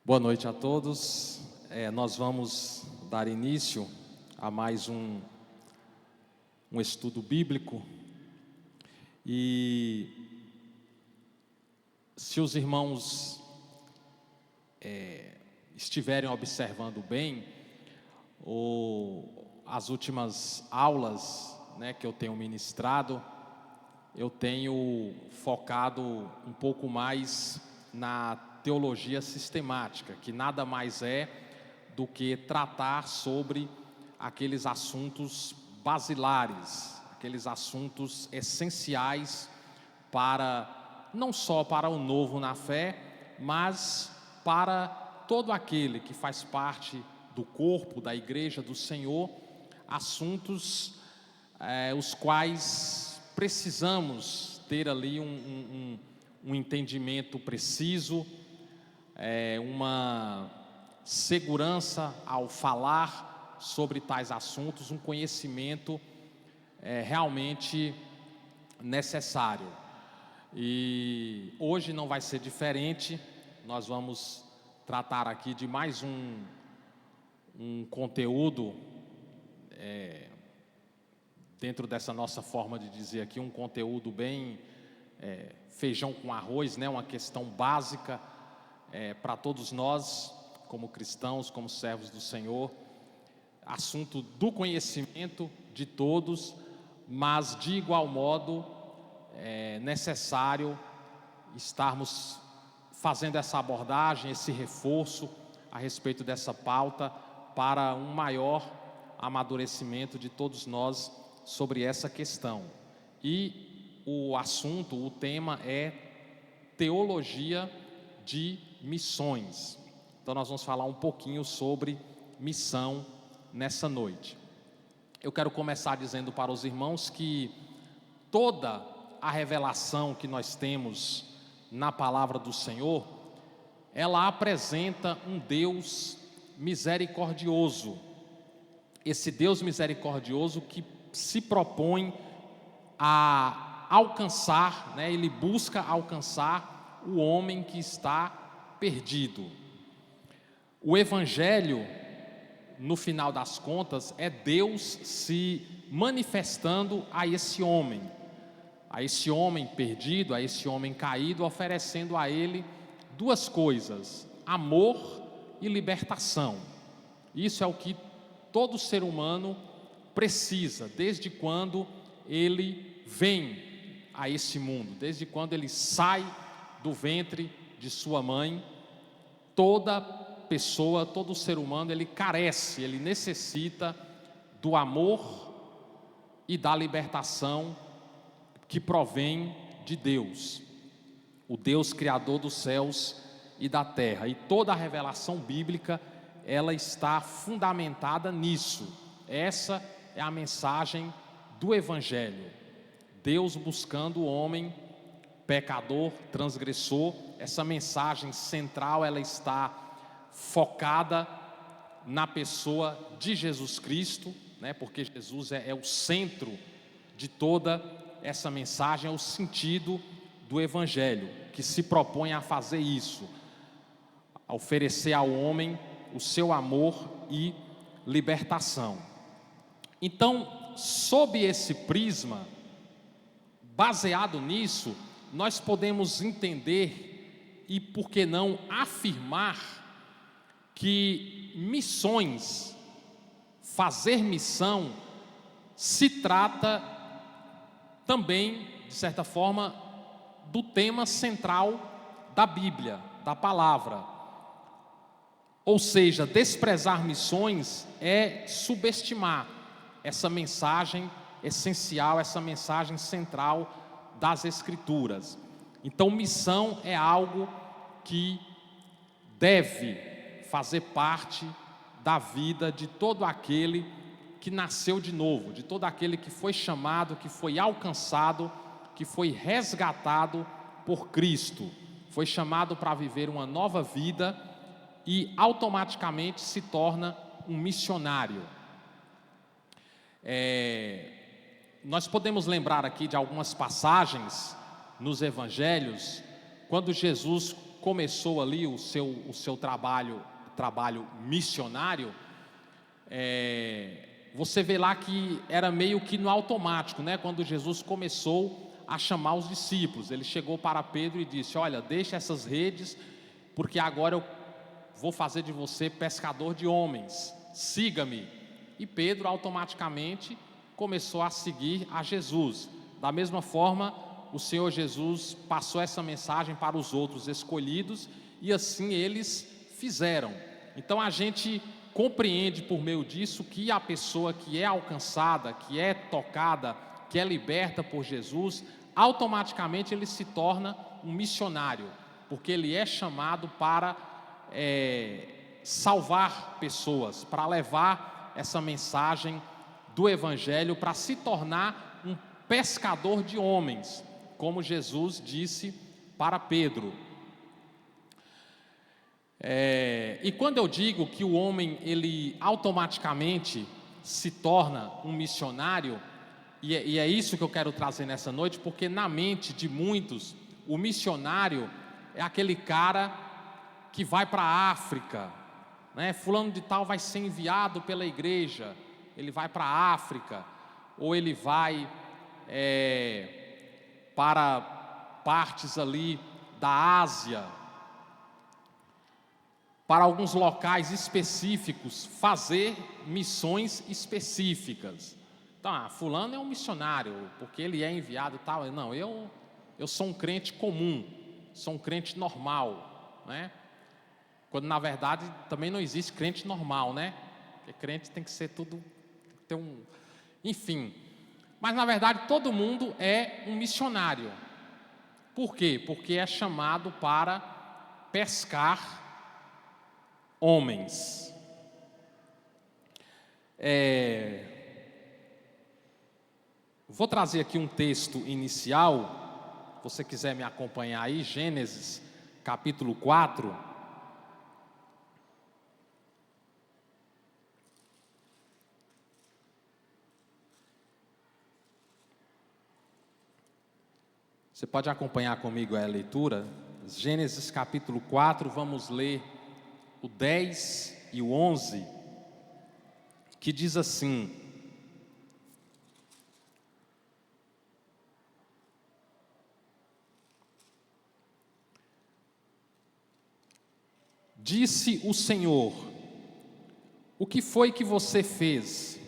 Boa noite a todos. Nós vamos dar início a mais um estudo bíblico. E se os irmãos estiverem observando bem, as últimas aulas, que eu tenho ministrado, eu tenho focado um pouco mais na teologia sistemática, que nada mais é do que tratar sobre aqueles assuntos basilares, aqueles assuntos essenciais para, não só para o novo na fé, mas para todo aquele que faz parte do corpo, da igreja do Senhor, assuntos os quais precisamos ter ali um entendimento preciso, uma segurança ao falar sobre tais assuntos, um conhecimento realmente necessário. E hoje não vai ser diferente. Nós vamos tratar aqui de mais um conteúdo, dentro dessa nossa forma de dizer aqui, um conteúdo bem feijão com arroz, uma questão básica para todos nós, como cristãos, como servos do Senhor, assunto do conhecimento de todos, mas de igual modo é necessário estarmos fazendo essa abordagem, esse reforço a respeito dessa pauta, para um maior amadurecimento de todos nós sobre essa questão. E o assunto, o tema é teologia de missões. Então nós vamos falar um pouquinho sobre missão nessa noite. Eu quero começar dizendo para os irmãos que toda a revelação que nós temos na palavra do Senhor, ela apresenta um Deus misericordioso. Esse Deus misericordioso que se propõe a alcançar, ele busca alcançar o homem que está perdido. O Evangelho, no final das contas, é Deus se manifestando a esse homem perdido, a esse homem caído, oferecendo a ele duas coisas: amor e libertação. Isso é o que todo ser humano precisa, desde quando ele vem a esse mundo, desde quando ele sai do ventre de sua mãe. Toda pessoa, todo ser humano, ele carece, ele necessita do amor e da libertação que provém de Deus, o Deus criador dos céus e da terra. E toda a revelação bíblica, ela está fundamentada nisso. Essa é a mensagem do Evangelho. Deus buscando o homem pecador, transgressor. Essa mensagem central, ela está focada na pessoa de Jesus Cristo, porque Jesus é o centro de toda essa mensagem, é o sentido do Evangelho, que se propõe a fazer isso, a oferecer ao homem o seu amor e libertação. Então, sob esse prisma, baseado nisso, nós podemos entender e, por que não, afirmar que missões, fazer missão, se trata também, de certa forma, do tema central da Bíblia, da palavra. Ou seja, desprezar missões é subestimar essa mensagem essencial, essa mensagem central das Escrituras. Então, missão é algo que deve fazer parte da vida de todo aquele que nasceu de novo, de todo aquele que foi chamado, que foi alcançado, que foi resgatado por Cristo, foi chamado para viver uma nova vida e automaticamente se torna um missionário. Nós podemos lembrar aqui de algumas passagens nos evangelhos, quando Jesus começou ali o seu trabalho missionário, você vê lá que era meio que no automático, né? Quando Jesus começou a chamar os discípulos, ele chegou para Pedro e disse: olha, deixa essas redes, porque agora eu vou fazer de você pescador de homens, siga-me. E Pedro automaticamente começou a seguir a Jesus. Da mesma forma, o Senhor Jesus passou essa mensagem para os outros escolhidos, e assim eles fizeram. Então a gente compreende por meio disso que a pessoa que é alcançada, que é tocada, que é liberta por Jesus, automaticamente ele se torna um missionário, porque ele é chamado para salvar pessoas, para levar essa mensagem do Evangelho, para se tornar um pescador de homens, como Jesus disse para Pedro. E quando eu digo que o homem ele automaticamente se torna um missionário, e é isso que eu quero trazer nessa noite, porque na mente de muitos, o missionário é aquele cara que vai para a África, né? Fulano de tal vai ser enviado pela igreja, ele vai para a África, ou ele vai para partes ali da Ásia, para alguns locais específicos, fazer missões específicas. Então, fulano é um missionário, porque ele é enviado e tal. Não, eu sou um crente comum, sou um crente normal, né? Quando na verdade também não existe crente normal, né? Porque crente tem que ser tudo, tem um, enfim. Mas na verdade todo mundo é um missionário. Por quê? Porque é chamado para pescar homens. Vou trazer aqui um texto inicial, se você quiser me acompanhar aí, Gênesis capítulo 4. Você pode acompanhar comigo a leitura, Gênesis capítulo 4, vamos ler o 10 e o 11, que diz assim: Disse o Senhor: o que foi que você fez?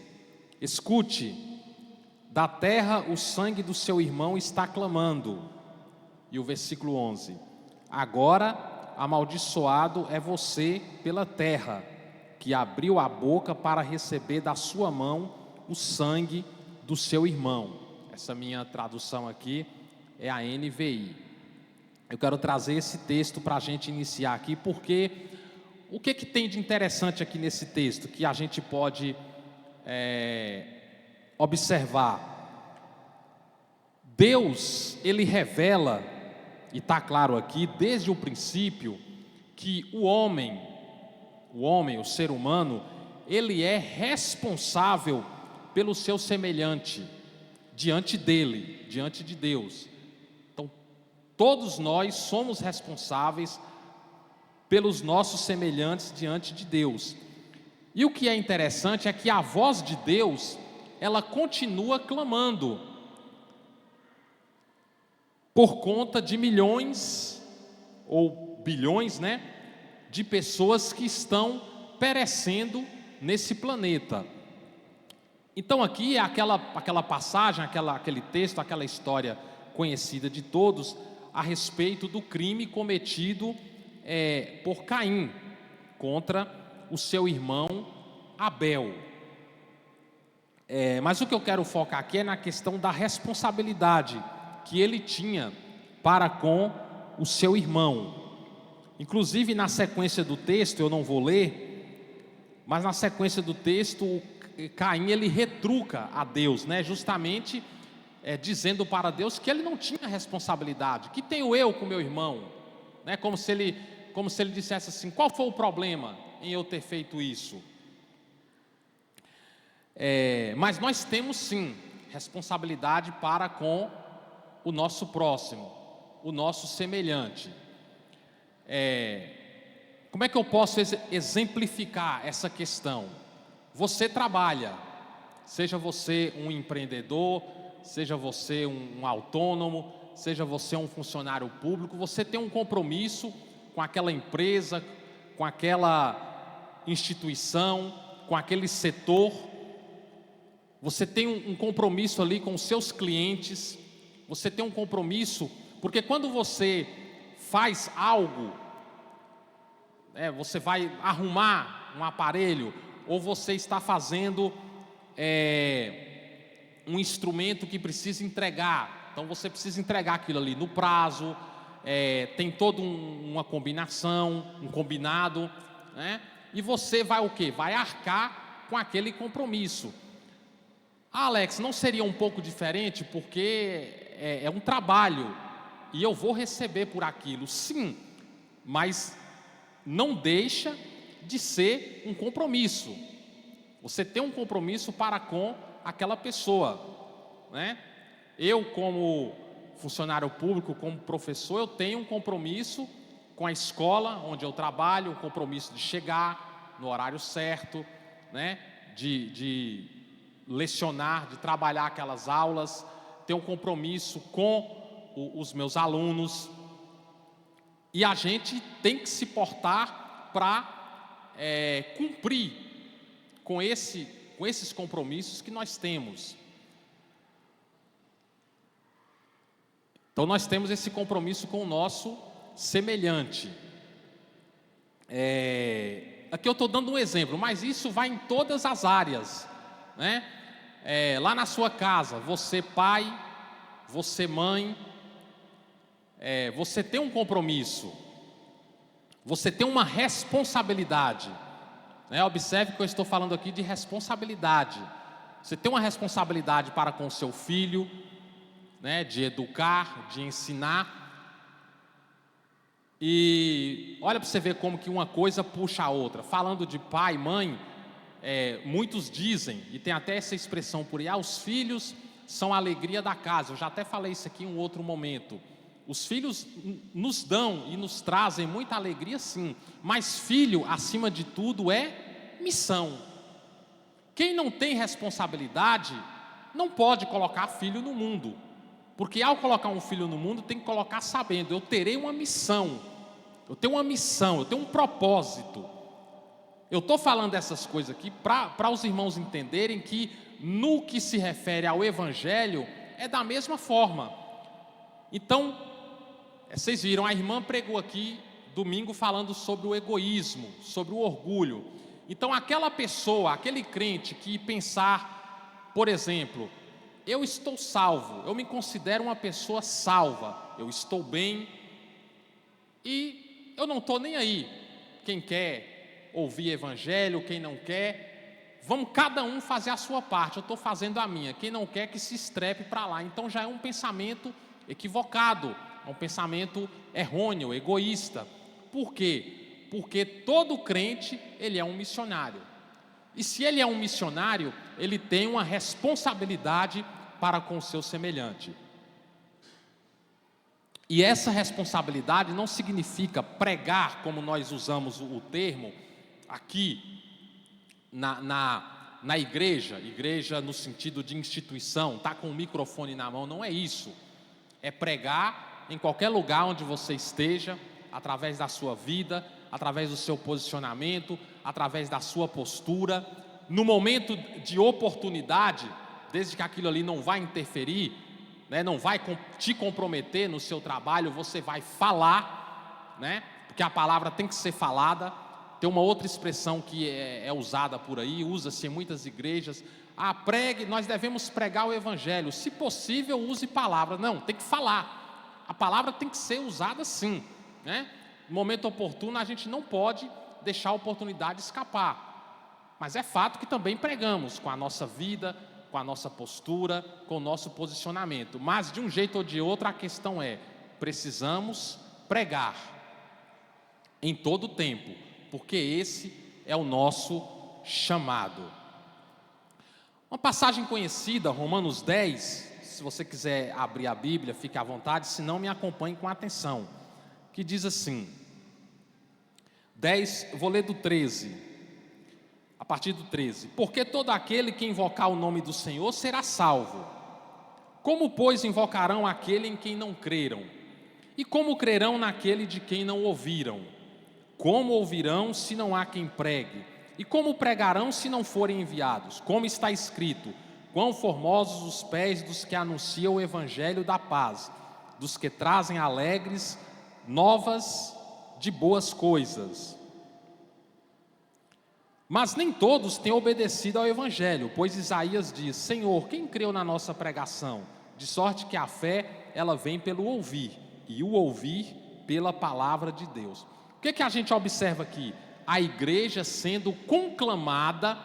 Escute, da terra o sangue do seu irmão está clamando. E o versículo 11: agora amaldiçoado é você pela terra, que abriu a boca para receber da sua mão o sangue do seu irmão. Essa minha tradução aqui é a NVI. Eu quero trazer esse texto para a gente iniciar aqui, porque o que tem de interessante aqui nesse texto que a gente pode observar? Deus, ele revela, e está claro aqui, desde o princípio, que o homem, o ser humano, ele é responsável pelo seu semelhante, diante dele, diante de Deus. Então, todos nós somos responsáveis pelos nossos semelhantes diante de Deus. E o que é interessante é que a voz de Deus, ela continua clamando, por conta de milhões ou bilhões, né, de pessoas que estão perecendo nesse planeta. Então aqui é aquela passagem, aquele texto, aquela história conhecida de todos a respeito do crime cometido por Caim contra o seu irmão Abel. Mas o que eu quero focar aqui é na questão da responsabilidade que ele tinha para com o seu irmão. Inclusive na sequência do texto, eu não vou ler, mas na sequência do texto, Caim ele retruca a Deus, né? Justamente dizendo para Deus que ele não tinha responsabilidade. Que tenho eu com meu irmão, né? Como se ele dissesse assim: qual foi o problema em eu ter feito isso? Mas nós temos sim responsabilidade para com o nosso próximo, o nosso semelhante. Como é que eu posso exemplificar essa questão? Você trabalha, seja você um empreendedor, seja você um autônomo, seja você um funcionário público, você tem um compromisso com aquela empresa, com aquela instituição, com aquele setor. Você tem um compromisso ali com os seus clientes, você tem um compromisso, porque quando você faz algo, você vai arrumar um aparelho, ou você está fazendo um instrumento que precisa entregar, então você precisa entregar aquilo ali no prazo, tem toda uma combinação, um combinado, né? E você vai o quê? Vai arcar com aquele compromisso. Alex, não seria um pouco diferente porque é um trabalho e eu vou receber por aquilo? Sim, mas não deixa de ser um compromisso. Você tem um compromisso para com aquela pessoa, né? Eu, como funcionário público, como professor, eu tenho um compromisso com a escola onde eu trabalho, um compromisso de chegar no horário certo, né? De lecionar, de trabalhar aquelas aulas, ter um compromisso com os meus alunos, e a gente tem que se portar para cumprir com esses compromissos que nós temos. Então nós temos esse compromisso com o nosso semelhante. Aqui eu estou dando um exemplo, mas isso vai em todas as áreas, né? Lá na sua casa, você pai, você mãe, você tem um compromisso, você tem uma responsabilidade, né? Observe que eu estou falando aqui de responsabilidade. Você tem uma responsabilidade para com o seu filho, né? De educar, de ensinar. E olha para você ver como que uma coisa puxa a outra. Falando de pai e mãe, muitos dizem, e tem até essa expressão por aí, os filhos são a alegria da casa. Eu já até falei isso aqui em um outro momento. Os filhos nos dão e nos trazem muita alegria, sim, mas filho, acima de tudo, é missão. Quem não tem responsabilidade não pode colocar filho no mundo, porque ao colocar um filho no mundo tem que colocar sabendo, eu terei uma missão, eu tenho uma missão, eu tenho um propósito. Eu estou falando dessas coisas aqui para os irmãos entenderem que no que se refere ao Evangelho é da mesma forma. Então, vocês viram, a irmã pregou aqui domingo falando sobre o egoísmo, sobre o orgulho. Então aquela pessoa, aquele crente que pensar, por exemplo, eu estou salvo, eu me considero uma pessoa salva, eu estou bem e eu não estou nem aí. Quem quer ouvir evangelho, quem não quer, vamos cada um fazer a sua parte, eu estou fazendo a minha. Quem não quer que se estrepe para lá. Então já é um pensamento equivocado, é um pensamento errôneo, egoísta. Por quê? Porque todo crente, ele é um missionário. E se ele é um missionário, ele tem uma responsabilidade para com o seu semelhante. E essa responsabilidade não significa pregar, como nós usamos o termo aqui na igreja no sentido de instituição, está com o microfone na mão, não é isso. É pregar em qualquer lugar onde você esteja, através da sua vida, através do seu posicionamento, através da sua postura, no momento de oportunidade, desde que aquilo ali não vai interferir, né, não vai te comprometer no seu trabalho, você vai falar, né, porque a palavra tem que ser falada. Tem uma outra expressão que é usada por aí, usa-se em muitas igrejas, pregue, nós devemos pregar o evangelho, se possível use palavra. Não, tem que falar, a palavra tem que ser usada sim, né? No momento oportuno a gente não pode deixar a oportunidade escapar, mas é fato que também pregamos com a nossa vida, com a nossa postura, com o nosso posicionamento, mas de um jeito ou de outro a questão é, precisamos pregar em todo o tempo, porque esse é o nosso chamado. Uma passagem conhecida, Romanos 10, se você quiser abrir a Bíblia, fique à vontade, se não me acompanhe com atenção, que diz assim: 10, vou ler do 13, a partir do 13. Porque todo aquele que invocar o nome do Senhor será salvo. Como, pois, invocarão aquele em quem não creram? E como crerão naquele de quem não ouviram? Como ouvirão se não há quem pregue? E como pregarão se não forem enviados? Como está escrito: quão formosos os pés dos que anunciam o evangelho da paz, dos que trazem alegres novas de boas coisas. Mas nem todos têm obedecido ao evangelho, pois Isaías diz: Senhor, quem creu na nossa pregação? De sorte que a fé, ela vem pelo ouvir, e o ouvir pela palavra de Deus. O que a gente observa aqui? A igreja sendo conclamada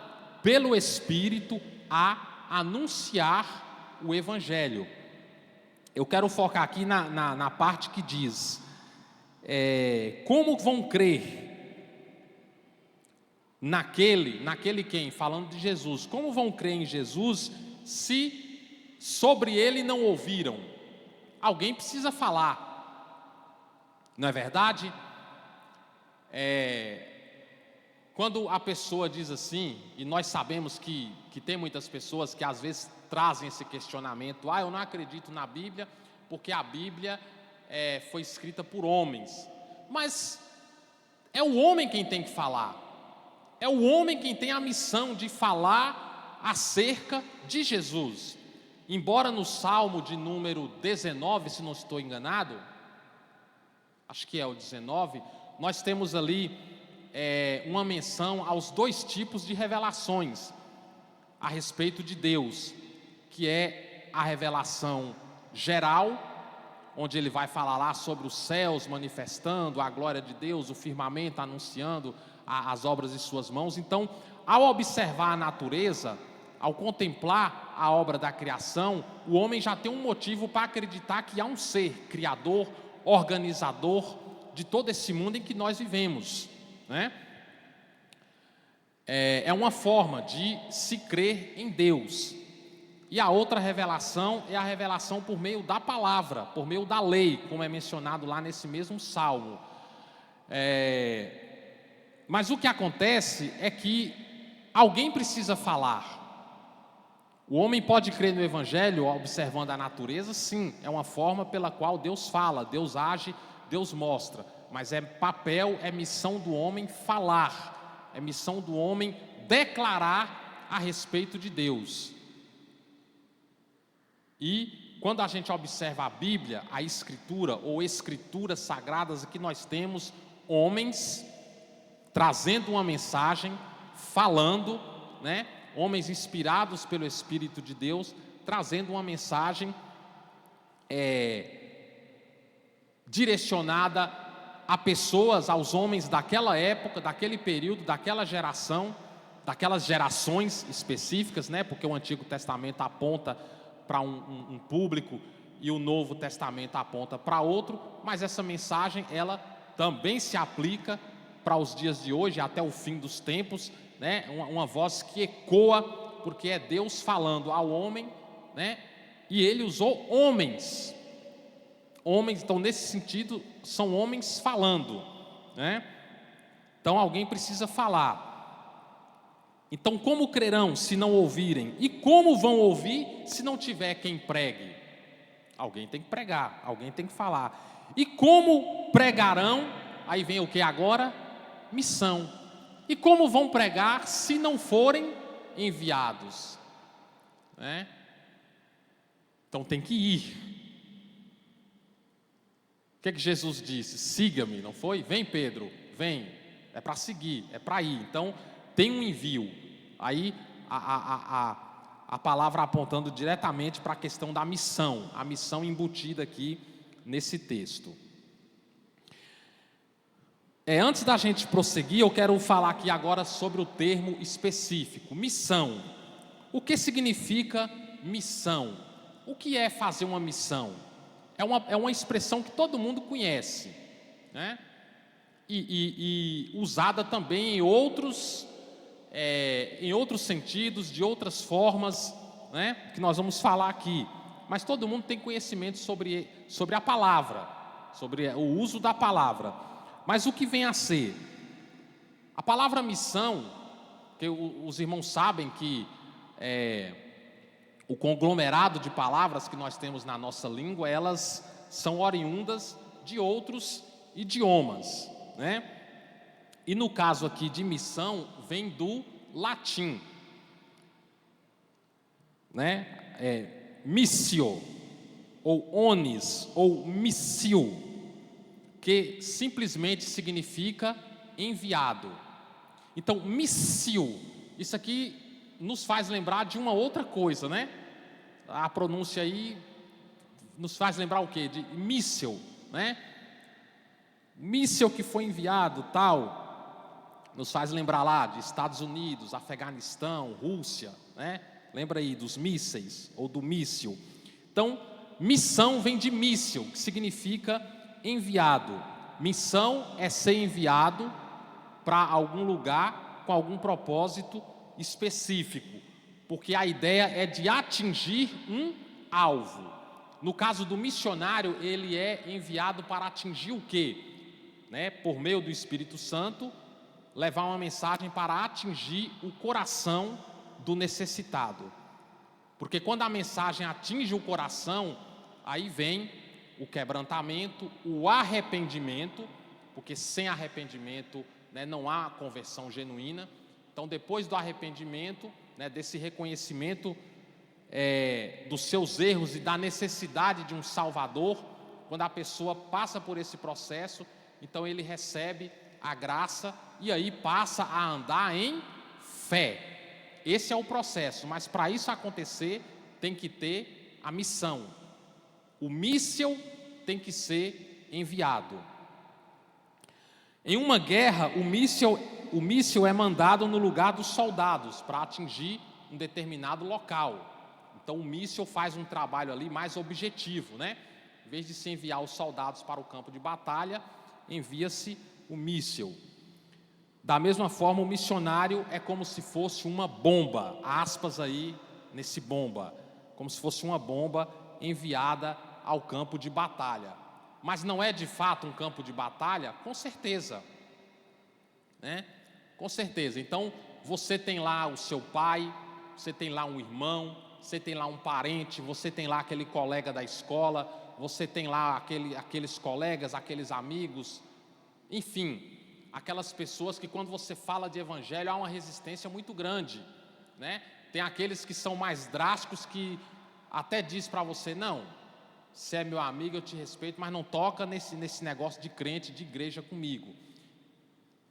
pelo Espírito a anunciar o evangelho. Eu quero focar aqui na parte que diz, como vão crer naquele quem? Falando de Jesus. Como vão crer em Jesus se sobre ele não ouviram? Alguém precisa falar, não é verdade? Quando a pessoa diz assim, e nós sabemos que tem muitas pessoas que às vezes trazem esse questionamento: eu não acredito na Bíblia, porque a Bíblia foi escrita por homens. Mas é o homem quem tem que falar, é o homem quem tem a missão de falar acerca de Jesus. Embora no Salmo de número 19, se não estou enganado, acho que é o 19, nós temos ali uma menção aos dois tipos de revelações a respeito de Deus, que é a revelação geral, onde ele vai falar lá sobre os céus manifestando a glória de Deus, o firmamento anunciando as obras de suas mãos. Então, ao observar a natureza, ao contemplar a obra da criação, o homem já tem um motivo para acreditar que há um ser criador, organizador de todo esse mundo em que nós vivemos, né? É uma forma de se crer em Deus. E a outra revelação é a revelação por meio da palavra, por meio da lei, como é mencionado lá nesse mesmo salmo. Mas o que acontece é que alguém precisa falar. O homem pode crer no evangelho observando a natureza, sim, é uma forma pela qual Deus fala, Deus age, Deus mostra. Mas é papel, é missão do homem falar, é missão do homem declarar a respeito de Deus. E quando a gente observa a Bíblia, a Escritura ou escrituras sagradas, aqui nós temos homens trazendo uma mensagem, falando, né? Homens inspirados pelo Espírito de Deus, trazendo uma mensagem direcionada a pessoas, aos homens daquela época, daquele período, daquela geração, daquelas gerações específicas, né? Porque o Antigo Testamento aponta para um público e o Novo Testamento aponta para outro, mas essa mensagem ela também se aplica para os dias de hoje, até o fim dos tempos, né? Uma voz que ecoa, porque é Deus falando ao homem, né? E ele usou homens, então nesse sentido são homens falando, né? Então alguém precisa falar. Então como crerão se não ouvirem? E como vão ouvir se não tiver quem pregue? Alguém tem que pregar, alguém tem que falar. E como pregarão? Aí vem o que agora? Missão. E como vão pregar se não forem enviados? Né? Então tem que ir. O que Jesus disse? Siga-me, não foi? Vem, Pedro, vem. É para seguir, é para ir. Então tem um envio. Aí a palavra apontando diretamente para a questão da missão, a missão embutida aqui nesse texto. Antes da gente prosseguir, eu quero falar aqui agora sobre o termo específico, missão. O que significa missão? O que é fazer uma missão? É uma expressão que todo mundo conhece, né? E usada também em outros sentidos, de outras formas, né? Que nós vamos falar aqui. Mas todo mundo tem conhecimento sobre a palavra, sobre o uso da palavra. Mas o que vem a ser? A palavra missão, que os irmãos sabem que o conglomerado de palavras que nós temos na nossa língua, elas são oriundas de outros idiomas, né? E no caso aqui de missão, vem do latim, né? Missio, ou onis, ou missio, que simplesmente significa enviado. Então, missio, isso aqui nos faz lembrar de uma outra coisa, né? A pronúncia aí nos faz lembrar o quê? De míssil, né? Míssil que foi enviado, tal, nos faz lembrar lá de Estados Unidos, Afeganistão, Rússia, né? Lembra aí dos mísseis ou do míssil. Então, missão vem de míssil, que significa enviado. Missão é ser enviado para algum lugar com algum propósito específico, porque a ideia é de atingir um alvo. No caso do missionário, ele é enviado para atingir o quê? Né? Por meio do Espírito Santo, levar uma mensagem para atingir o coração do necessitado. Porque quando a mensagem atinge o coração, aí vem o quebrantamento, o arrependimento, porque sem arrependimento, né, não há conversão genuína. Então, depois do arrependimento, né, desse reconhecimento dos seus erros e da necessidade de um Salvador, quando a pessoa passa por esse processo, então ele recebe a graça e aí passa a andar em fé. Esse é o processo, mas para isso acontecer, tem que ter a missão. O míssil tem que ser enviado. Em uma guerra, o míssil é mandado no lugar dos soldados para atingir um determinado local. Então o míssil faz um trabalho ali mais objetivo, né? Em vez de se enviar os soldados para o campo de batalha, envia-se o míssil. Da mesma forma, o missionário é como se fosse uma bomba, aspas aí nesse bomba, como se fosse uma bomba enviada ao campo de batalha. Mas não é de fato um campo de batalha? Com certeza, né? Com certeza. Então, você tem lá o seu pai, você tem lá um irmão, você tem lá um parente, você tem lá aquele colega da escola, você tem lá aqueles colegas, aqueles amigos, enfim, aquelas pessoas que quando você fala de evangelho há uma resistência muito grande, né? Tem aqueles que são mais drásticos que até diz para você, não, você é meu amigo, eu te respeito, mas não toca nesse negócio de crente, de igreja comigo.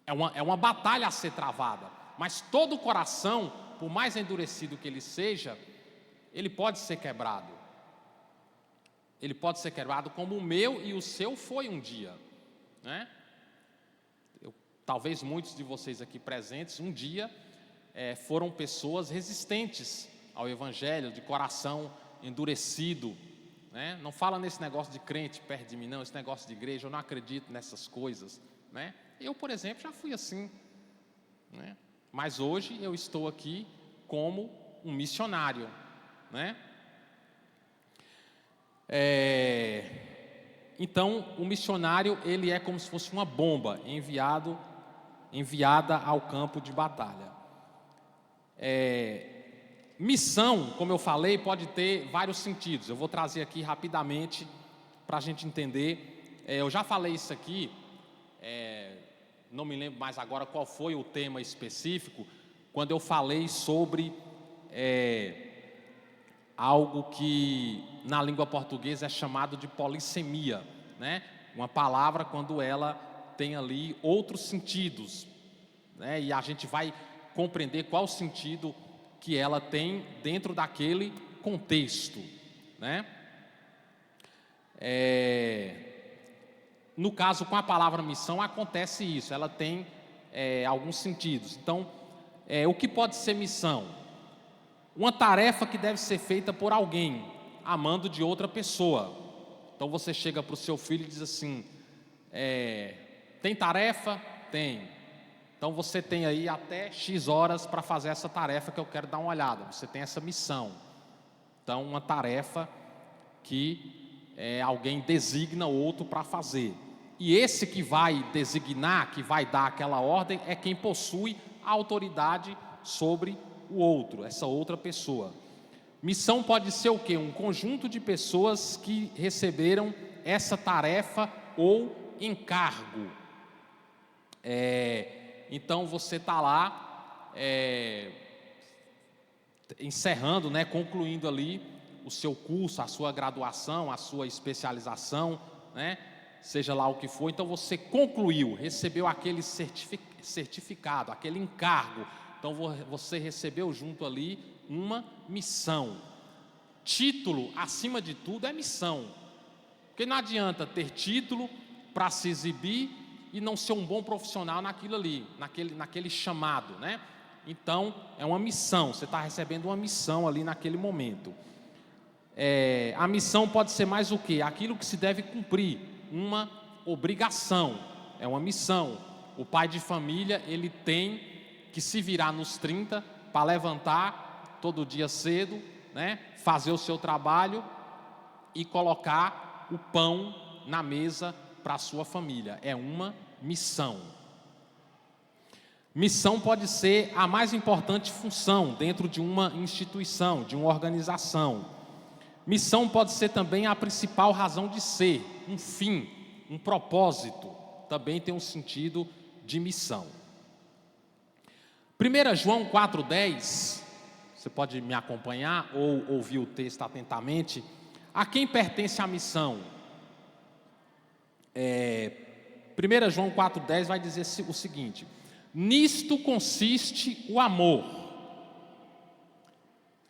É uma batalha a ser travada, mas todo coração, por mais endurecido que ele seja, ele pode ser quebrado. Ele pode ser quebrado como o meu e o seu foi um dia, né? Talvez muitos de vocês aqui presentes, um dia, foram pessoas resistentes ao Evangelho, de coração endurecido, né? Não fala nesse negócio de crente perto de mim, não, esse negócio de igreja, eu não acredito nessas coisas, né? Eu, por exemplo, já fui assim, né? Mas hoje eu estou aqui como um missionário, né? Então, o missionário, ele é como se fosse uma bomba enviada ao campo de batalha. Missão, como eu falei, pode ter vários sentidos. Eu vou trazer aqui rapidamente para a gente entender. Eu já falei isso aqui, não me lembro mais agora qual foi o tema específico, quando eu falei sobre algo que na língua portuguesa é chamado de polissemia, né? Uma palavra quando ela tem ali outros sentidos, né? E a gente vai compreender qual o sentido que ela tem dentro daquele contexto, né? No caso, com a palavra missão, acontece isso, ela tem alguns sentidos. Então, o que pode ser missão? Uma tarefa que deve ser feita por alguém, a mando de outra pessoa. Então, você chega para o seu filho e diz assim, tem tarefa? Tem. Então, você tem aí até X horas para fazer essa tarefa que eu quero dar uma olhada. Você tem essa missão. Então, uma tarefa que alguém designa outro para fazer. E esse que vai designar, que vai dar aquela ordem, é quem possui a autoridade sobre o outro, essa outra pessoa. Missão pode ser o quê? Um conjunto de pessoas que receberam essa tarefa ou encargo. Então você está lá encerrando, né, concluindo ali o seu curso, a sua graduação, a sua especialização, né, seja lá o que for. Então você concluiu, recebeu aquele certificado, aquele encargo. Então você recebeu junto ali uma missão. Título, acima de tudo, é missão. Porque não adianta ter título para se exibir e não ser um bom profissional naquilo ali, naquele chamado, né? Então, é uma missão, você está recebendo uma missão ali naquele momento. A missão pode ser mais o quê? Aquilo que se deve cumprir, uma obrigação, é uma missão. O pai de família, ele tem que se virar nos 30 para levantar todo dia cedo, né? Fazer o seu trabalho e colocar o pão na mesa para a sua família. É uma missão. Missão pode ser a mais importante função dentro de uma instituição, de uma organização. Missão pode ser também a principal razão de ser, um fim, um propósito. Também tem um sentido de missão. 1 João 4,10, você pode me acompanhar ou ouvir o texto atentamente. A quem pertence a missão? 1 João 4,10 vai dizer o seguinte: nisto consiste o amor.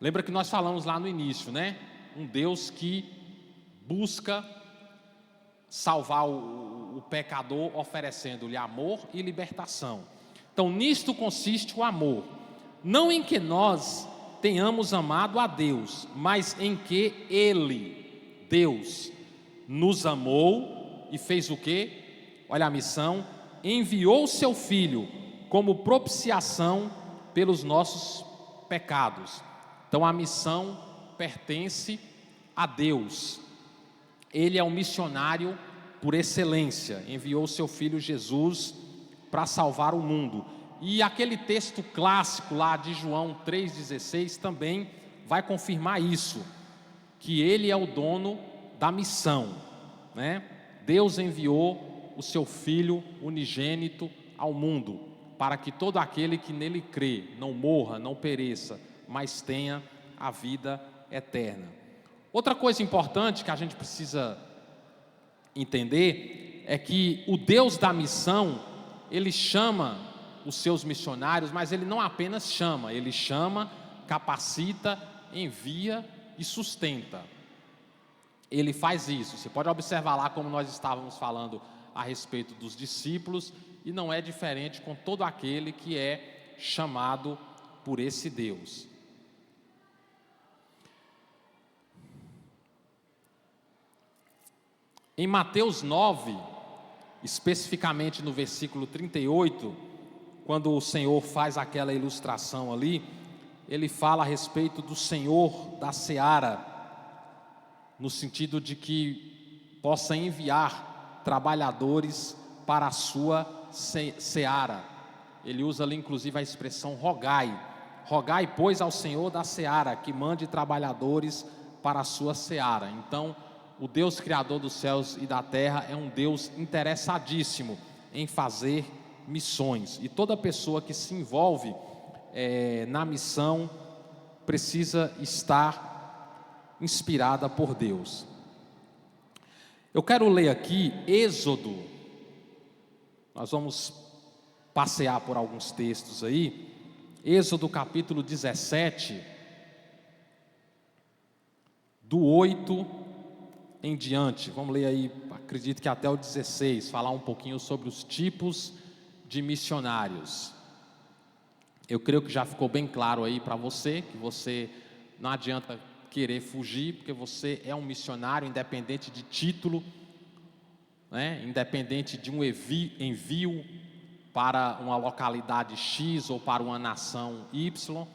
Lembra que nós falamos lá no início, né? Um Deus que busca salvar o pecador, oferecendo-lhe amor e libertação. Então, nisto consiste o amor. Não em que nós tenhamos amado a Deus, mas em que Ele, Deus, nos amou e fez o quê? Olha a missão: enviou o seu Filho como propiciação pelos nossos pecados. Então a missão pertence a Deus. Ele é um missionário por excelência, enviou o seu Filho Jesus para salvar o mundo. E aquele texto clássico lá de João 3,16 também vai confirmar isso, que Ele é o dono da missão, né? Deus enviou o seu Filho unigênito ao mundo, para que todo aquele que nele crê não morra, não pereça, mas tenha a vida eterna. Outra coisa importante que a gente precisa entender é que o Deus da missão, Ele chama os seus missionários, mas Ele não apenas chama, Ele chama, capacita, envia e sustenta. Ele faz isso. Você pode observar lá como nós estávamos falando a respeito dos discípulos, e não é diferente com todo aquele que é chamado por esse Deus. Em Mateus 9, especificamente no versículo 38, quando o Senhor faz aquela ilustração ali, Ele fala a respeito do Senhor da seara, no sentido de que possa enviar trabalhadores para a sua seara. Ele usa ali inclusive a expressão rogai. Rogai, pois, ao Senhor da seara que mande trabalhadores para a sua seara. Então, o Deus Criador dos céus e da terra é um Deus interessadíssimo em fazer missões. E toda pessoa que se envolve na missão precisa estar inspirada por Deus. Eu quero ler aqui Êxodo. Nós vamos passear por alguns textos aí. Êxodo capítulo 17, do 8 em diante. Vamos ler aí, acredito que até o 16, falar um pouquinho sobre os tipos de missionários. Eu creio que já ficou bem claro aí para você, que você não adianta querer fugir, porque você é um missionário, independente de título, né? Independente de um envio para uma localidade X ou para uma nação Y,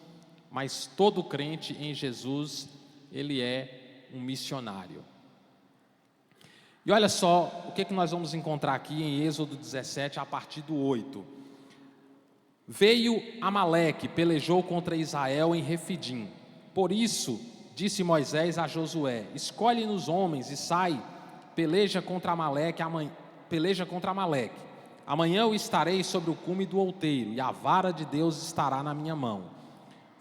mas todo crente em Jesus, ele é um missionário. E olha só o que nós vamos encontrar aqui em Êxodo 17, a partir do 8. Veio Amaleque, pelejou contra Israel em Refidim. Por isso, disse Moisés a Josué: escolhe-nos homens e sai, peleja contra Amaleque. Amanhã eu estarei sobre o cume do outeiro, e a vara de Deus estará na minha mão.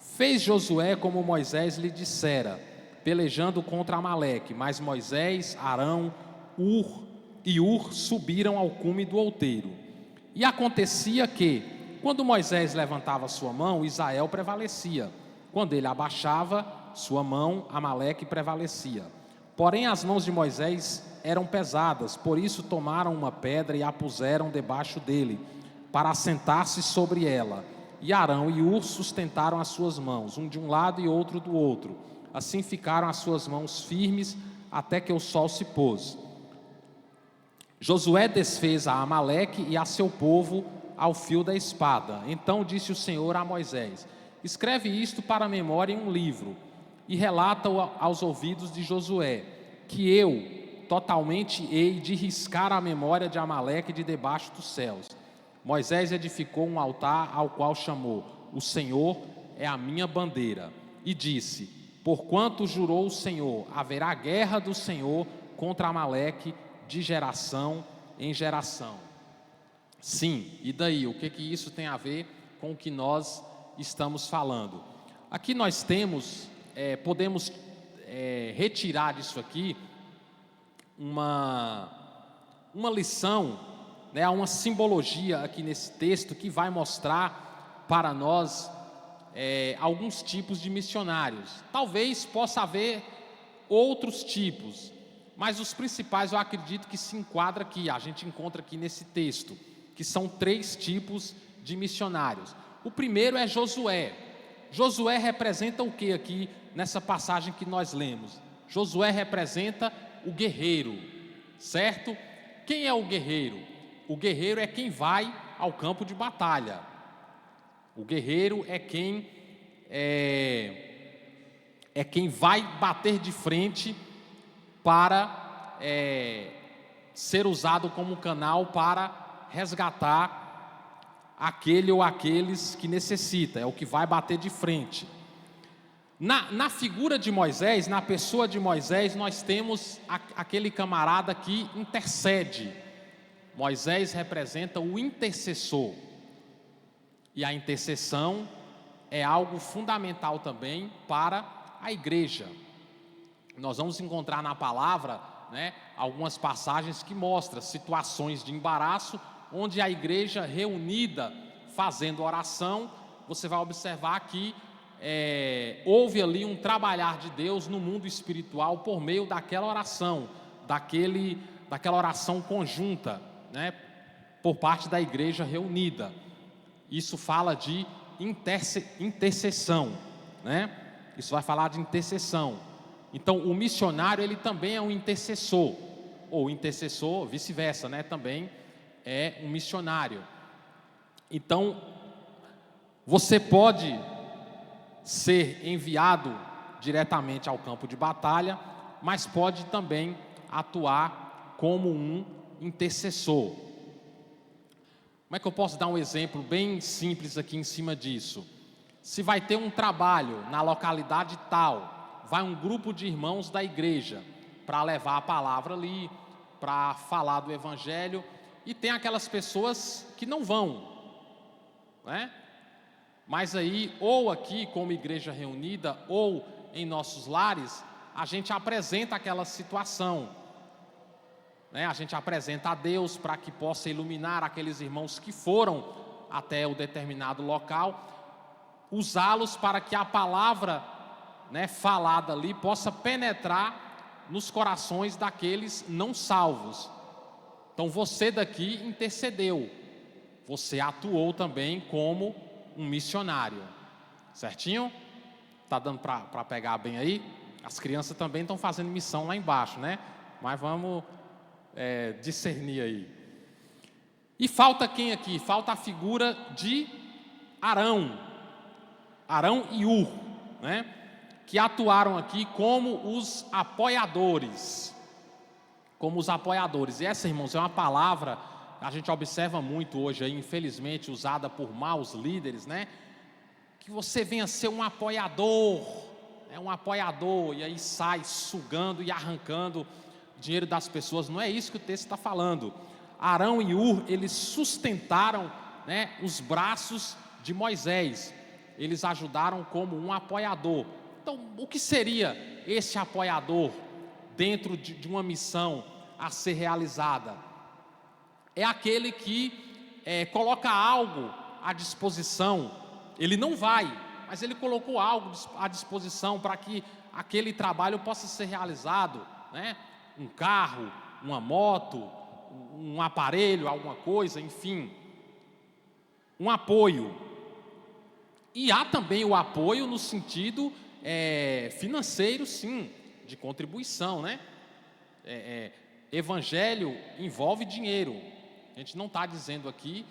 Fez Josué como Moisés lhe dissera, pelejando contra Amaleque. Mas Moisés, Arão, Ur subiram ao cume do outeiro. E acontecia que, quando Moisés levantava sua mão, Israel prevalecia. Quando ele abaixava sua mão, Amaleque prevalecia. Porém as mãos de Moisés eram pesadas, por isso tomaram uma pedra e a puseram debaixo dele, para assentar-se sobre ela. E Arão e Ur sustentaram as suas mãos, um de um lado e outro do outro. Assim ficaram as suas mãos firmes, até que o sol se pôs. Josué desfez a Amaleque e a seu povo ao fio da espada. Então disse o Senhor a Moisés: escreve isto para a memória em um livro, e relata-o aos ouvidos de Josué, que eu totalmente hei de riscar a memória de Amaleque de debaixo dos céus. Moisés edificou um altar ao qual chamou: o Senhor é a minha bandeira. E disse: porquanto jurou o Senhor, haverá guerra do Senhor contra Amaleque de geração em geração. Sim, e daí? O que isso tem a ver com o que nós estamos falando? Aqui nós podemos retirar disso aqui uma lição, né, uma simbologia aqui nesse texto que vai mostrar para nós alguns tipos de missionários. Talvez possa haver outros tipos, mas os principais eu acredito que se enquadra aqui, a gente encontra aqui nesse texto, que são 3 tipos de missionários. O primeiro é Josué. Josué representa o que aqui nessa passagem que nós lemos? Josué representa o guerreiro, certo? Quem é o guerreiro? O guerreiro é quem vai ao campo de batalha. O guerreiro é quem vai bater de frente para ser usado como canal para resgatar aquele ou aqueles que necessita, é o que vai bater de frente. Na figura de Moisés, na pessoa de Moisés, nós temos aquele camarada que intercede. Moisés representa o intercessor. E a intercessão é algo fundamental também para a igreja. Nós vamos encontrar na palavra, né, algumas passagens que mostram situações de embaraço, onde a igreja reunida fazendo oração, você vai observar que houve ali um trabalhar de Deus no mundo espiritual por meio daquela oração, daquela oração conjunta, né, por parte da igreja reunida. Isso fala de intercessão, né? Isso vai falar de intercessão. Então, o missionário, ele também é um intercessor, ou intercessor, vice-versa, né? Também é um missionário. Então, você pode ser enviado diretamente ao campo de batalha, mas pode também atuar como um intercessor. Como é que eu posso dar um exemplo bem simples aqui em cima disso? Se vai ter um trabalho na localidade tal, vai um grupo de irmãos da igreja para levar a palavra ali, para falar do evangelho, e tem aquelas pessoas que não vão, né? Mas aí, ou aqui como igreja reunida, ou em nossos lares, a gente apresenta aquela situação, né? A gente apresenta a Deus para que possa iluminar aqueles irmãos que foram até o determinado local, usá-los para que a palavra, né, falada ali possa penetrar nos corações daqueles não salvos. Então você daqui intercedeu, você atuou também como um missionário, certinho? Tá dando para pegar bem aí? As crianças também estão fazendo missão lá embaixo, né? Mas vamos discernir aí. E falta quem aqui? Falta a figura de Arão e Ur, né? Que atuaram aqui como os apoiadores. como os apoiadores. E essa, irmãos, é uma palavra que a gente observa muito hoje, aí, infelizmente, usada por maus líderes, né? Que você venha ser um apoiador, e aí sai sugando e arrancando dinheiro das pessoas. Não é isso que o texto está falando. Arão e Hur, eles sustentaram, né, os braços de Moisés. Eles ajudaram como um apoiador. Então, o que seria esse apoiador dentro de uma missão a ser realizada? É aquele que coloca algo à disposição. Ele não vai, mas ele colocou algo à disposição para que aquele trabalho possa ser realizado, né? Um carro, uma moto, um aparelho, alguma coisa, enfim, um apoio. E há também o apoio no sentido financeiro, sim, de contribuição, né? Evangelho envolve dinheiro. A gente não está dizendo aqui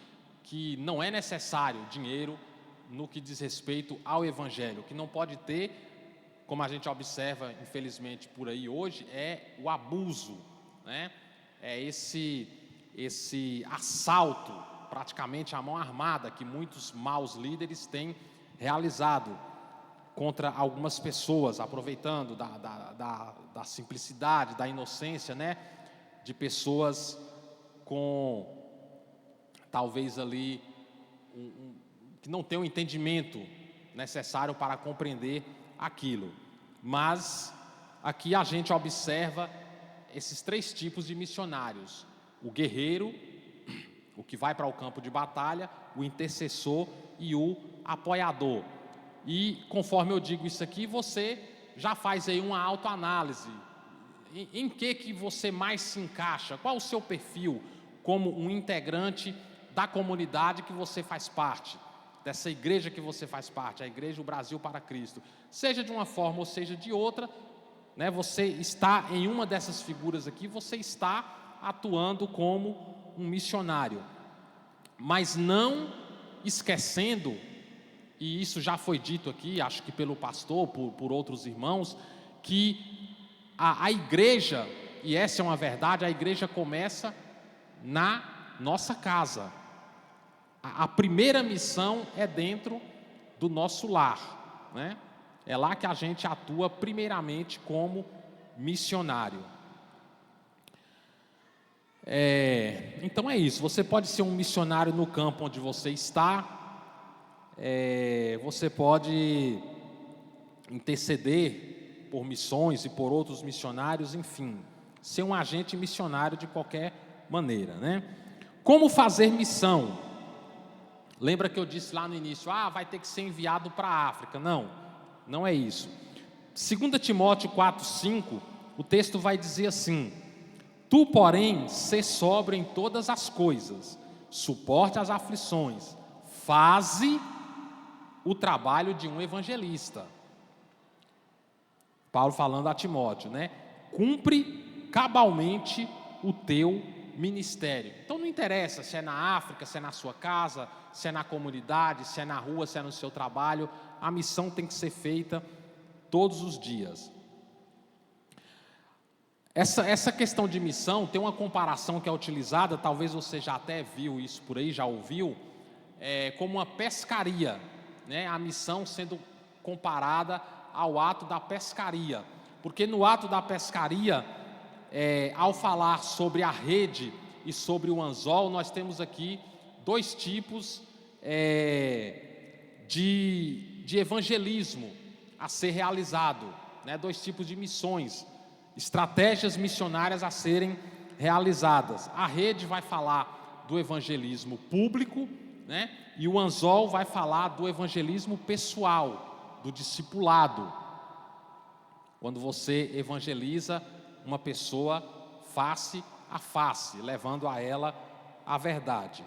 que não é necessário dinheiro no que diz respeito ao Evangelho. O que não pode ter, como a gente observa, infelizmente, por aí hoje, é o abuso, né? É esse assalto, praticamente à mão armada, que muitos maus líderes têm realizado contra algumas pessoas, aproveitando da simplicidade, da inocência, né? De pessoas com, talvez ali, que não tem o entendimento necessário para compreender aquilo. Mas aqui a gente observa esses três tipos de missionários: o guerreiro, o que vai para o campo de batalha, o intercessor e o apoiador. E conforme eu digo isso aqui, você já faz aí uma autoanálise. Em que você mais se encaixa? Qual o seu perfil como um integrante da comunidade que você faz parte, dessa igreja que você faz parte, a Igreja do Brasil para Cristo? Seja de uma forma ou seja de outra, né, você está em uma dessas figuras aqui, você está atuando como um missionário. Mas não esquecendo, e isso já foi dito aqui, acho que pelo pastor, por outros irmãos, que a igreja, e essa é uma verdade, a igreja começa na nossa casa. A primeira missão é dentro do nosso lar, né? É lá que a gente atua primeiramente como missionário. Então é isso, você pode ser um missionário no campo onde você está, você pode interceder por missões e por outros missionários, enfim, ser um agente missionário de qualquer maneira, né? Como fazer missão? Lembra que eu disse lá no início, vai ter que ser enviado para a África? Não é isso. 2 Timóteo 4:5, o texto vai dizer assim: tu, porém, sê sóbrio em todas as coisas, suporte as aflições, faze o trabalho de um evangelista. Paulo falando a Timóteo, né? Cumpre cabalmente o teu ministério. Então não interessa se é na África, se é na sua casa, se é na comunidade, se é na rua, se é no seu trabalho, a missão tem que ser feita todos os dias. Essa questão de missão tem uma comparação que é utilizada, talvez você já até viu isso por aí, já ouviu, como uma pescaria, né? A missão sendo comparada ao ato da pescaria, porque no ato da pescaria, ao falar sobre a rede e sobre o anzol, nós temos aqui dois tipos de evangelismo a ser realizado, né? Dois tipos de missões, estratégias missionárias a serem realizadas. A rede vai falar do evangelismo público, né? E o anzol vai falar do evangelismo pessoal, do discipulado, quando você evangeliza uma pessoa face a face, levando a ela a verdade.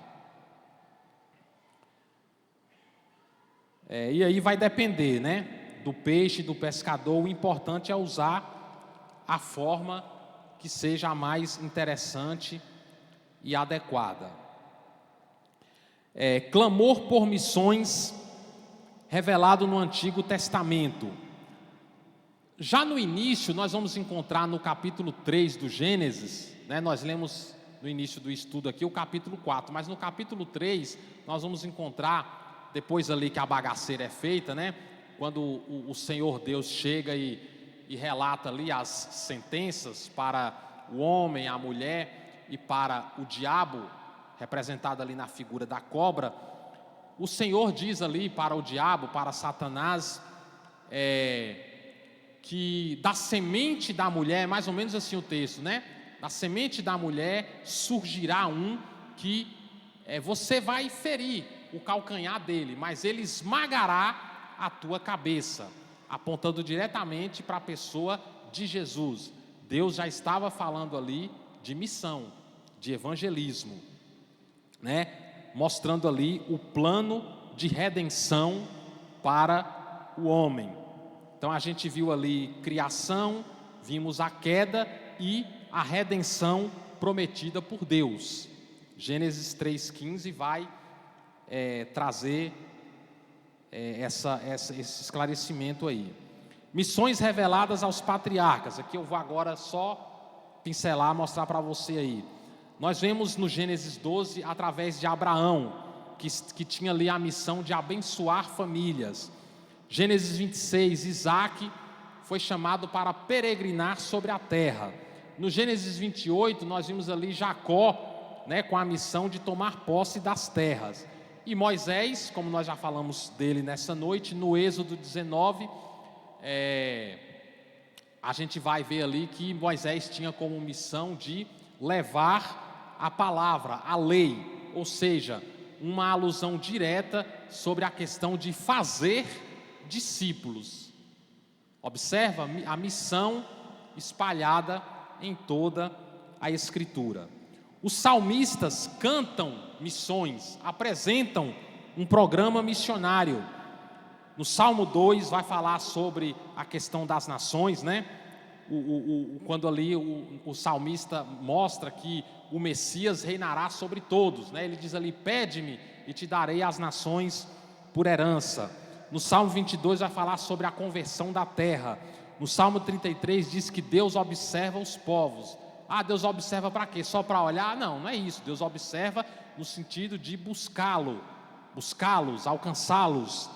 E aí vai depender, né, do peixe, do pescador. O importante é usar a forma que seja a mais interessante e adequada. Clamor por missões revelado no Antigo Testamento. Já no início, nós vamos encontrar no capítulo 3 do Gênesis, né, nós lemos no início do estudo aqui o capítulo 4, mas no capítulo 3 nós vamos encontrar, depois ali que a bagaceira é feita, né, quando o Senhor Deus chega e relata ali as sentenças para o homem, a mulher e para o diabo, representado ali na figura da cobra. O Senhor diz ali para o diabo, para Satanás, que da semente da mulher, mais ou menos assim o texto, né? Da semente da mulher surgirá um que você vai ferir o calcanhar dele, mas ele esmagará a tua cabeça, apontando diretamente para a pessoa de Jesus. Deus já estava falando ali de missão, de evangelismo, né? Mostrando ali o plano de redenção para o homem. Então a gente viu ali criação, vimos a queda e a redenção prometida por Deus. Gênesis 3,15 vai trazer esse esclarecimento aí. Missões reveladas aos patriarcas. Aqui eu vou agora só pincelar, mostrar para você aí. Nós vemos no Gênesis 12, através de Abraão, que tinha ali a missão de abençoar famílias. Gênesis 26, Isaac foi chamado para peregrinar sobre a terra. No Gênesis 28, nós vimos ali Jacó, né, com a missão de tomar posse das terras. E Moisés, como nós já falamos dele nessa noite, no Êxodo 19, a gente vai ver ali que Moisés tinha como missão de levar a palavra, a lei, ou seja, uma alusão direta sobre a questão de fazer discípulos. Observa a missão espalhada em toda a Escritura. Os salmistas cantam missões, apresentam um programa missionário. No Salmo 2 vai falar sobre a questão das nações, né? Quando ali o salmista mostra que o Messias reinará sobre todos, né? Ele diz ali: pede-me e te darei as nações por herança. No Salmo 22 vai falar sobre a conversão da terra. No Salmo 33 diz que Deus observa os povos. Ah, Deus observa para quê? Só para olhar? Não, não é isso. Deus observa no sentido de buscá-los, alcançá-los.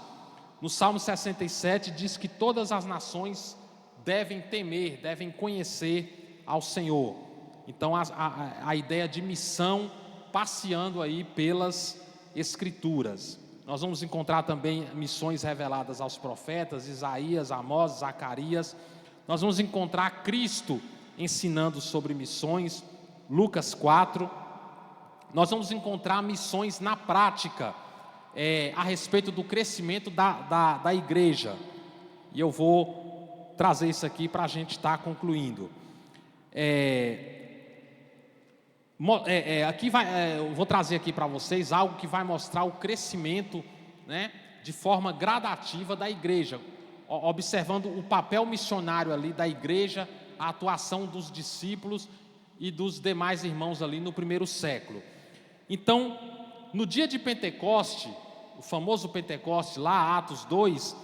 No Salmo 67 diz que todas as nações devem temer, devem conhecer ao Senhor. Então a ideia de missão passeando aí pelas Escrituras. Nós vamos encontrar também missões reveladas aos profetas, Isaías, Amós, Zacarias. Nós vamos encontrar Cristo ensinando sobre missões, Lucas 4. Nós vamos encontrar missões na prática, a respeito do crescimento da igreja. E eu vou trazer isso aqui para a gente estar concluindo. Eu vou trazer aqui para vocês algo que vai mostrar o crescimento, né, de forma gradativa da igreja, observando o papel missionário ali da igreja, a atuação dos discípulos e dos demais irmãos ali no primeiro século. Então, no dia de Pentecoste, o famoso Pentecoste lá, Atos 2,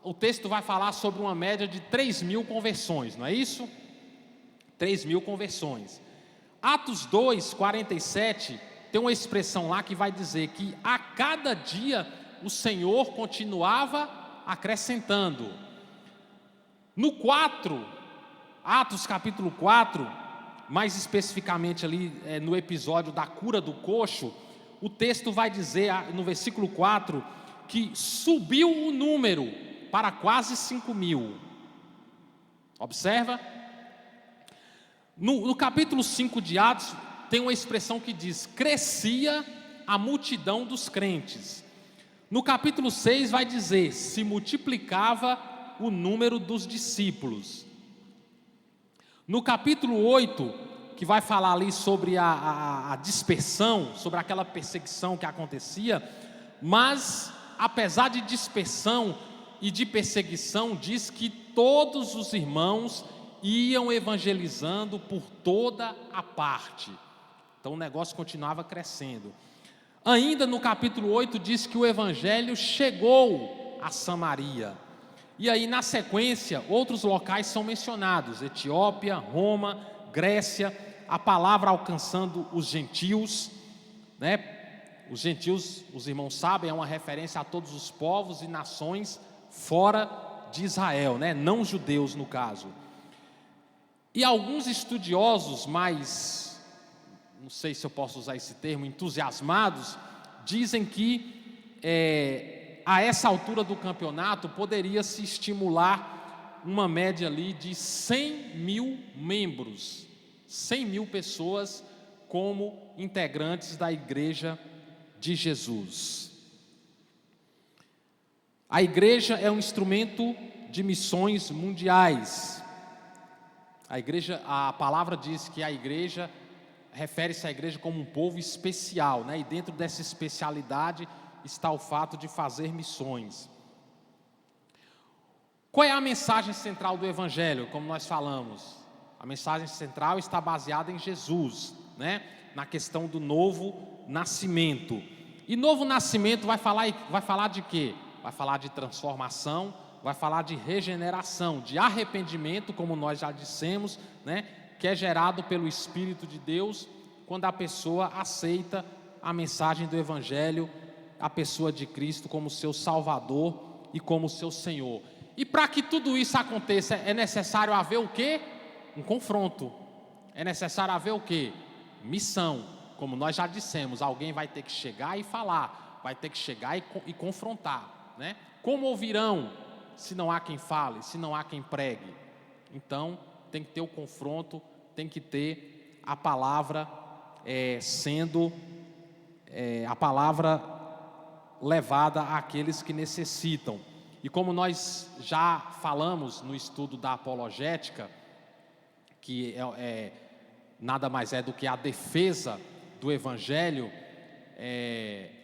o texto vai falar sobre uma média de 3.000 conversões, não é isso? 3.000 conversões. Atos 2, 47, tem uma expressão lá que vai dizer que a cada dia o Senhor continuava acrescentando. No 4, Atos capítulo 4, mais especificamente ali no episódio da cura do coxo, o texto vai dizer no versículo 4 que subiu o número para quase 5.000. Observa? No capítulo 5 de Atos, tem uma expressão que diz: crescia a multidão dos crentes. No capítulo 6 vai dizer: se multiplicava o número dos discípulos. No capítulo 8, que vai falar ali sobre a dispersão, sobre aquela perseguição que acontecia, mas apesar de dispersão e de perseguição, diz que todos os irmãos iam evangelizando por toda a parte. Então o negócio continuava crescendo. Ainda no capítulo 8 diz que o evangelho chegou a Samaria. E aí, na sequência, outros locais são mencionados: Etiópia, Roma, Grécia, a palavra alcançando os gentios, né? Os gentios, os irmãos sabem, é uma referência a todos os povos e nações fora de Israel, né? Não judeus no caso. E alguns estudiosos mais, não sei se eu posso usar esse termo, entusiasmados, dizem que a essa altura do campeonato poderia se estimular uma média ali de 100 mil membros, 100 mil pessoas como integrantes da Igreja de Jesus. A igreja é um instrumento de missões mundiais. A palavra diz que a igreja refere-se à igreja como um povo especial, né? E dentro dessa especialidade está o fato de fazer missões. Qual é a mensagem central do Evangelho, como nós falamos? A mensagem central está baseada em Jesus, né? Na questão do novo nascimento. E novo nascimento vai falar de quê? Vai falar de transformação, vai falar de regeneração, de arrependimento, como nós já dissemos, né? Que é gerado pelo Espírito de Deus quando a pessoa aceita a mensagem do Evangelho, a pessoa de Cristo como seu Salvador e como seu Senhor. E para que tudo isso aconteça, é necessário haver o quê? Um confronto. É necessário haver o quê? Missão. Como nós já dissemos, alguém vai ter que chegar e falar, vai ter que chegar e confrontar, né? Como ouvirão se não há quem fale, se não há quem pregue? Então, tem que ter o confronto, tem que ter a palavra a palavra levada àqueles que necessitam. E como nós já falamos no estudo da apologética, que nada mais é do que a defesa do Evangelho,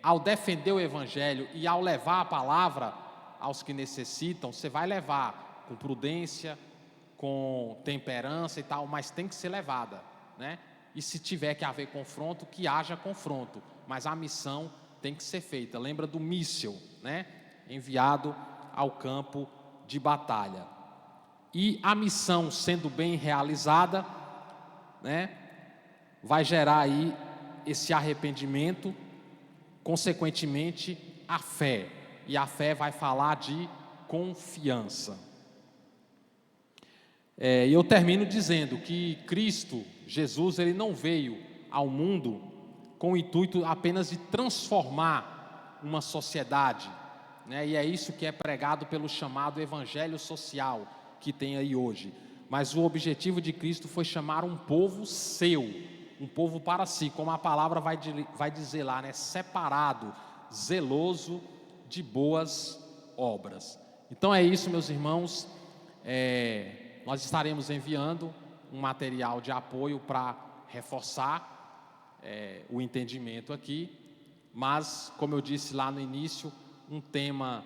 ao defender o Evangelho e ao levar a palavra aos que necessitam, você vai levar com prudência, com temperança e tal, mas tem que ser levada, né? E se tiver que haver confronto, que haja confronto, mas a missão tem que ser feita. Lembra do míssil, né? Enviado ao campo de batalha. E a missão sendo bem realizada, né, vai gerar aí esse arrependimento, consequentemente a fé. E a fé vai falar de confiança. E eu termino dizendo que Cristo, Jesus, ele não veio ao mundo com o intuito apenas de transformar uma sociedade, né? E é isso que é pregado pelo chamado evangelho social que tem aí hoje. Mas o objetivo de Cristo foi chamar um povo seu, um povo para si, como a palavra vai dizer lá, né? Separado, zeloso de boas obras. Então é isso, meus irmãos. Nós estaremos enviando um material de apoio para reforçar o entendimento aqui, mas, como eu disse lá no início, um tema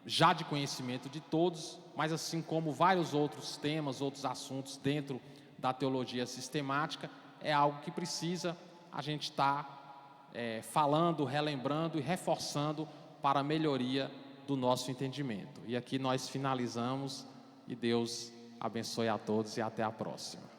já de conhecimento de todos, mas assim como vários outros temas, outros assuntos dentro da teologia sistemática, é algo que precisa a gente estar falando, relembrando e reforçando para a melhoria do nosso entendimento. E aqui nós finalizamos e Deus abençoe a todos e até a próxima.